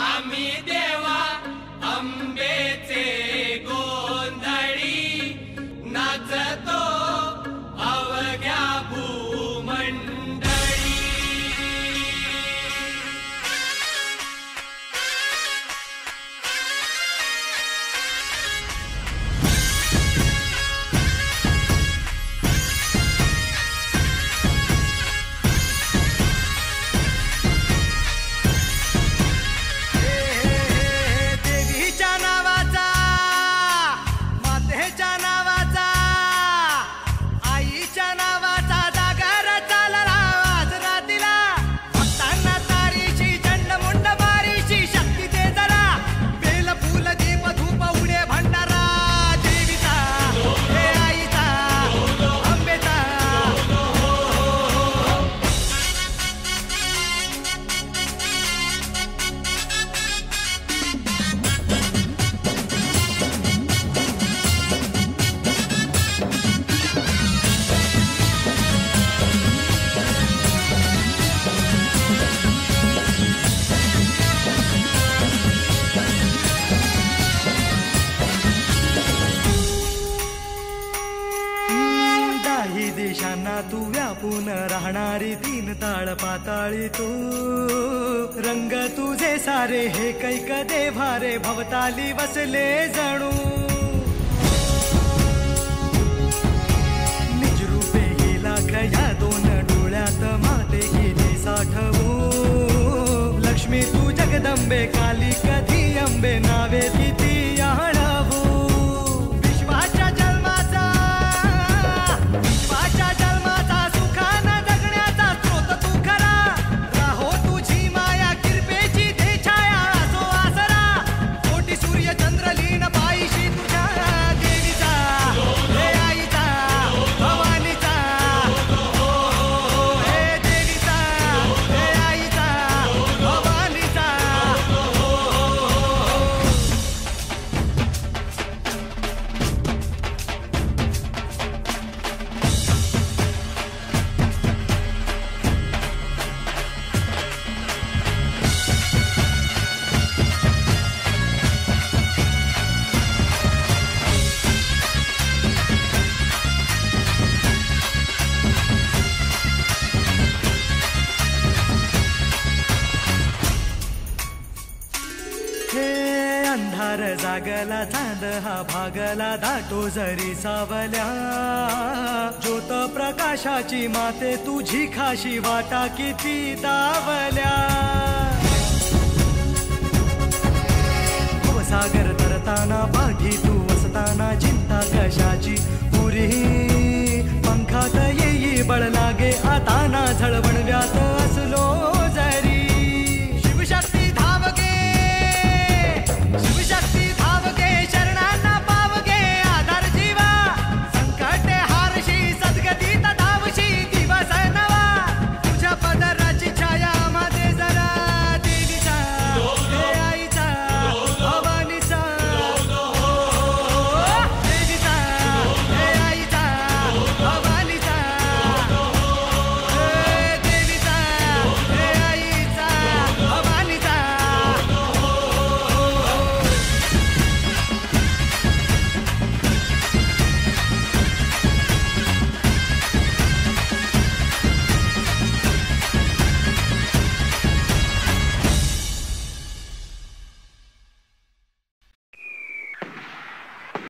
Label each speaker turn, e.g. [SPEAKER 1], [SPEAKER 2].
[SPEAKER 1] आम्ही देवा अंबेचे गोंधळी नाचतो अवघ्या भूमंडळी.
[SPEAKER 2] देशांना तू व्यापून राहणारी तीन ताळ पाताळी तू. रंग तुझे सारे हे कैक देभारे भवताली वसले जणू. निजरूपे गेला खया दोन डोळ्यात माते गेली साठवू. लक्ष्मी तू जगदंबे काली कधी अंबे नावे किती आणवू. विश्वाच्या जन्माचा सुखाना जगण्याचा स्रोत तू खरा. राहो तुझी माया कृपेची दे छाया असो आसरा. कोटी सूर्य चंद्र लीन पायीशी तुझ्या देवीचा हे आईचा भवानीचा. हे देवीचा हे आईचा भवानीचा. हे अंधार जागला चांद हा भागला दाटो जरी सावल्या. ज्योत प्रकाशाची माते तुझी खाशी वाटा किती दावल्या. सागर तरताना पाठी तू वसताना चिंता कशाची पुरी. पंखात येई बळ लागे आता ना झळ